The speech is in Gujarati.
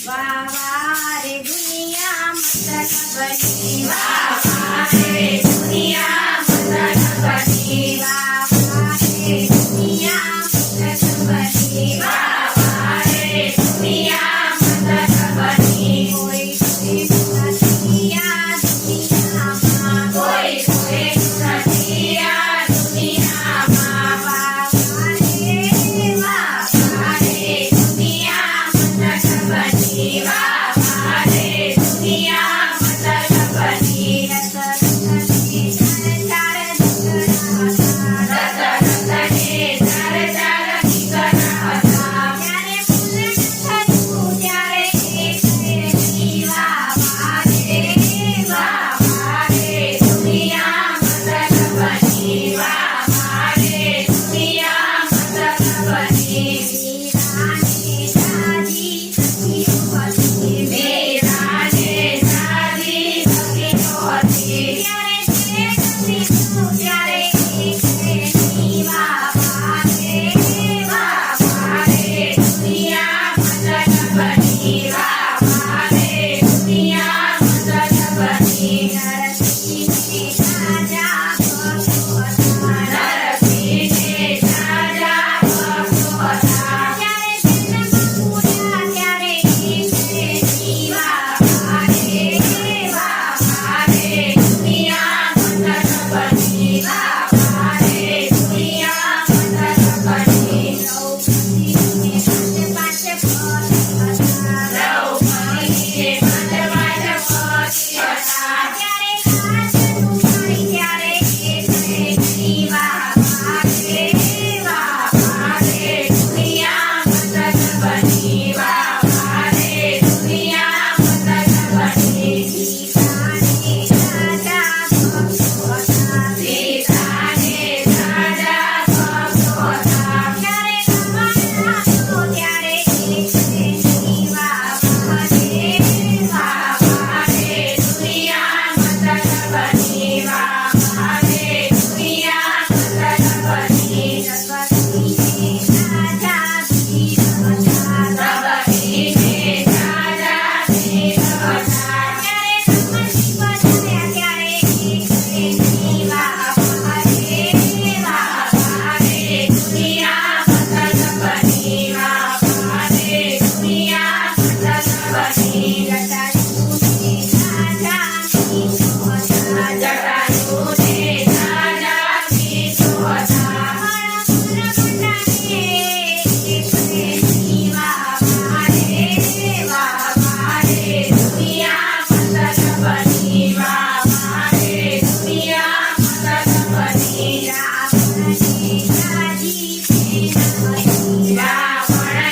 વાહ વાહ રે દુનિયા મતલબની વાહ વાહ રે દુનિયા મતલબની વાહ વાહ રે દુનિયા મતલબની વાહ વાહ રે દુનિયા મતલબની કોઈ કોઈ નથી આ દુનિયામાં કોઈ કોઈ નથી આ દુનિયામાં વાહ વાહ રે દુનિયા મતલબની વાહ વાહ રે દુનિયા મતલબની રસ રસને ચાર ચાર દીકરા હતા ત્યારે પૂરણ થયું ત્યારે એક વાહ વાહ રે દુનિયા મતલબની વાહ વાહ રે દુનિયા મતલબની વીરાને જાજી વીરાને જાજી સખીઓ હતી ત્યારે ત્યારે વાહ વાહ રે દુનિયા મતલબની વાહ વાહ રે દુનિયા મતલબની નરસિંહને રાજા ભક્તો નરસિંહને રાજા ભક્તો ત્યારે જન્મ પૂર્યા ત્યારે વાહ વાહ રે દુનિયા મતલબની વાહ વાહ રે દુનિયા મતલબની દ્રૌપદીને પાંચ દ્રૌપદીને પાંચ હતા ત્યારે ખાસનું પાણી ત્યારે વાહ વાહ રે દુનિયા મતલબની વાહ વાહ રે દુનિયા મતલબની સીતાને રાજા ભક્તો હતા સીતાને રાજા ભક્તો હતા ત્યારે રાવણ હતો ત્યારે વાહ વાહ રે દુનિયા મતલબની વાહ વાહ રે દુનિયા મતલબની જગતને રાજા વીર હતા જગતને રાજા વીર હતા ત્યારે રમણી બજાવ્યા ત્યારે વાહ વાહ રે દુનિયા મતલબની વાહ વાહ રે દુનિયા મતલબની જટાયુને રાજા વીરો હતા જટાયુને રાજા વીરો હતા વાહ વાહ રે દુનિયા મતલબની વાહ વાહ રે દુનિયા મતલબની રાવણને રાજી રાવણ